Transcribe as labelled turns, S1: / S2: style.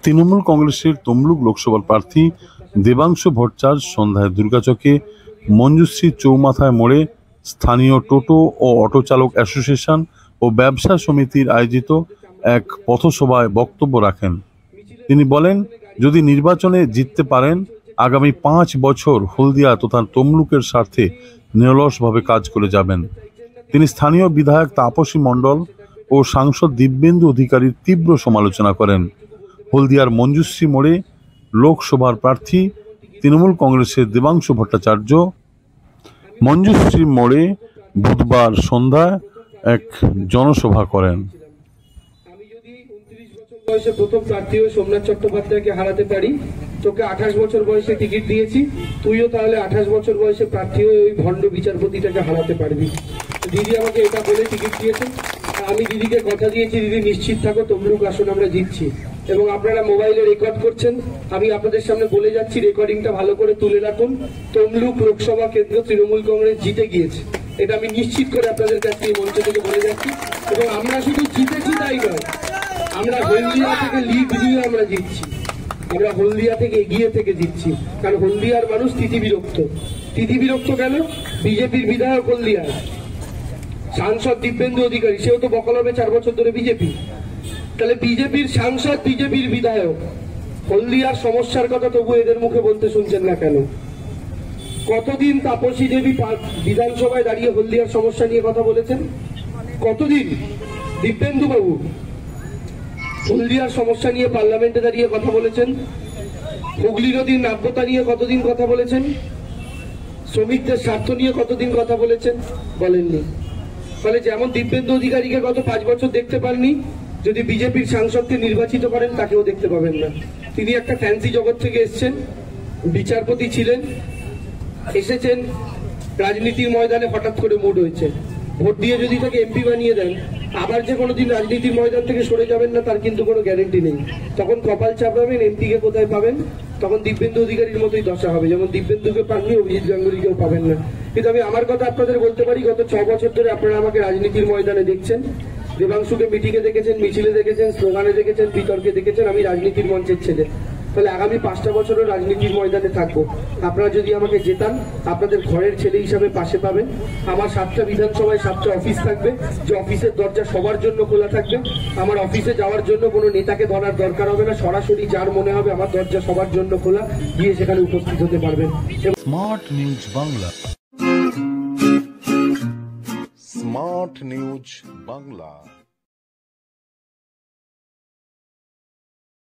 S1: তৃণমূল কংগ্রেসের তমলুক লোকসভার প্রার্থী দেবাংশু ভট্টাচার্য সন্ধ্যায় দুর্গাচকে মঞ্জুশ্রী চৌমাথায় মোড়ে স্থানীয় টোটো ও অটো চালক অ্যাসোসিয়েশন ও ব্যবসা সমিতির আয়োজিত এক পথসভায় বক্তব্য রাখেন। তিনি বলেন, যদি নির্বাচনে জিততে পারেন আগামী 5 বছর হলদিয়া তথা তমলুকের স্বার্থে নিরলসভাবে কাজ করে যাবেন। তিনি স্থানীয় বিধায়ক তাপসী মণ্ডল ও সাংসদ দিব্যেন্দু অধিকারীর তীব্র সমালোচনা করেন। হলদিয়ার মঞ্জুশ্রী মোড়ে লোকসভার প্রার্থী তৃণমূল কংগ্রেসের দেবাংশু ভট্টাচার্য মঞ্জুশ্রী মোড়ে বুধবার সন্ধ্যায় এক জনসভা করেন।
S2: আমি যদি 29 বছর বয়সে প্রথম প্রার্থী হয়ে সোমনাথ চট্টোপাধ্যায়কে হারাতে পারি, তোকে 28 বছর বয়সে টিকিট দিয়েছি, তুইও তাহলে 28 বছর বয়সে প্রার্থী হয়ে ওই ভণ্ড বিচারপতিটাকে হারাতে পারবি। দিদি আমাকে এটা বলে টিকিট দিয়েছেন। আমি দিদিকে কথা দিয়েছি, দিদি নিশ্চিত থাকো তমলুক আসন আমরা জিতছি। এবং আপনারা মোবাইলে রেকর্ড করছেন, আমি আপনাদের সামনে বলে যাচ্ছি, রেকর্ডিংটা ভালো করে তুলে রাখুন। তমলুক লোকসভা কেন্দ্র তৃণমূল কংগ্রেস জিতে গিয়েছে, এটা আমি নিশ্চিত করে আপনাদের কাছে এই মঞ্চ থেকে বলে যাচ্ছি। এবং আমরা শুধু জিতেছি তাই নয়, আমরা হলদিয়া থেকে লিড দিয়ে আমরা জিতছি, আমরা হলদিয়া থেকে এগিয়ে থেকে জিতছি। কারণ হলদিয়ার মানুষ তিথিবিরক্ত। তিথিবিরক্ত কেন? বিজেপির বিধায়ক হলদিয়ার সাংসদ দিব্যেন্দু অধিকারী, সেও তো বকল হবে 4 বছর ধরে বিজেপি। তাহলে বিজেপির সাংসদ, বিজেপির বিধায়ক হলদিয়ার সমস্যার কথা তবু এদের মুখে বলতে শুনছেন না কেন? কতদিন তাপসী দেবী বিধানসভায় দাঁড়িয়ে হলদিয়ার সমস্যা নিয়ে কথা বলেছেন? কতদিন দিব্যেন্দু বাবু হলদিয়ার সমস্যা নিয়ে পার্লামেন্টে দাঁড়িয়ে কথা বলেছেন? হুগলি নদীর নাব্যতা নিয়ে কতদিন কথা বলেছেন? শ্রমিকদের স্বার্থ নিয়ে কতদিন কথা বলেছেন? বলেননি। ফলে যেমন দিব্যেন্দু অধিকারীকে গত 5 বছর দেখতে পাননি, যদি বিজেপির সাংসদকে নির্বাচিত করেন তাকেও দেখতে পাবেন না। তিনি একটা ফ্যান্সি জগৎ থেকে এসছেন, বিচারপতি ছিলেন, এসেছেন রাজনীতির ময়দানে, হঠাৎ করে মুড হয়েছে, ভোট দিয়ে যদি তাকে এমপি বানিয়ে দেন, আবার যে কোনোদিন রাজনীতির ময়দান থেকে সরে যাবেন না তার কিন্তু কোনো গ্যারেন্টি নেই। তখন কপাল চাপড়াবেন, এমপিকে কোথায় পাবেন? তখন দিব্যেন্দু অধিকারীর মতোই দশা হবে, যেমন দিব্যেন্দুকে পাননি অভিজিৎ গাঙ্গুলিকেও পাবেন না। কিন্তু আমি আমার কথা আপনাদের বলতে পারি, গত 6 বছর ধরে আপনারা আমাকে রাজনীতির ময়দানে দেখছেন। দেবাংশুকে মিটিংয়ে দেখেছেন, মিছিলে দেখেছেন, স্লোগানে দেখেছেন, বিতর্কে দেখেছেন। আমি রাজনীতির মঞ্চের ছেলে, তাহলে আগামী 5টা বছরও রাজনীতির ময়দানে থাকবো। আপনারা যদি আমাকে জেতান, আপনাদের ঘরের ছেলে হিসাবে পাশে পাবেন। আমার 7টা বিধানসভায় 7টা অফিস থাকবে, যে অফিসের দরজা সবার জন্য খোলা থাকবে। আমার অফিসে যাওয়ার জন্য কোনো নেতাকে ধরার দরকার হবে না, সরাসরি যার মনে হবে আমার দরজা সবার জন্য খোলা, গিয়ে সেখানে উপস্থিত হতে পারবেন।
S3: Smart news Bangla, smart news Bangla.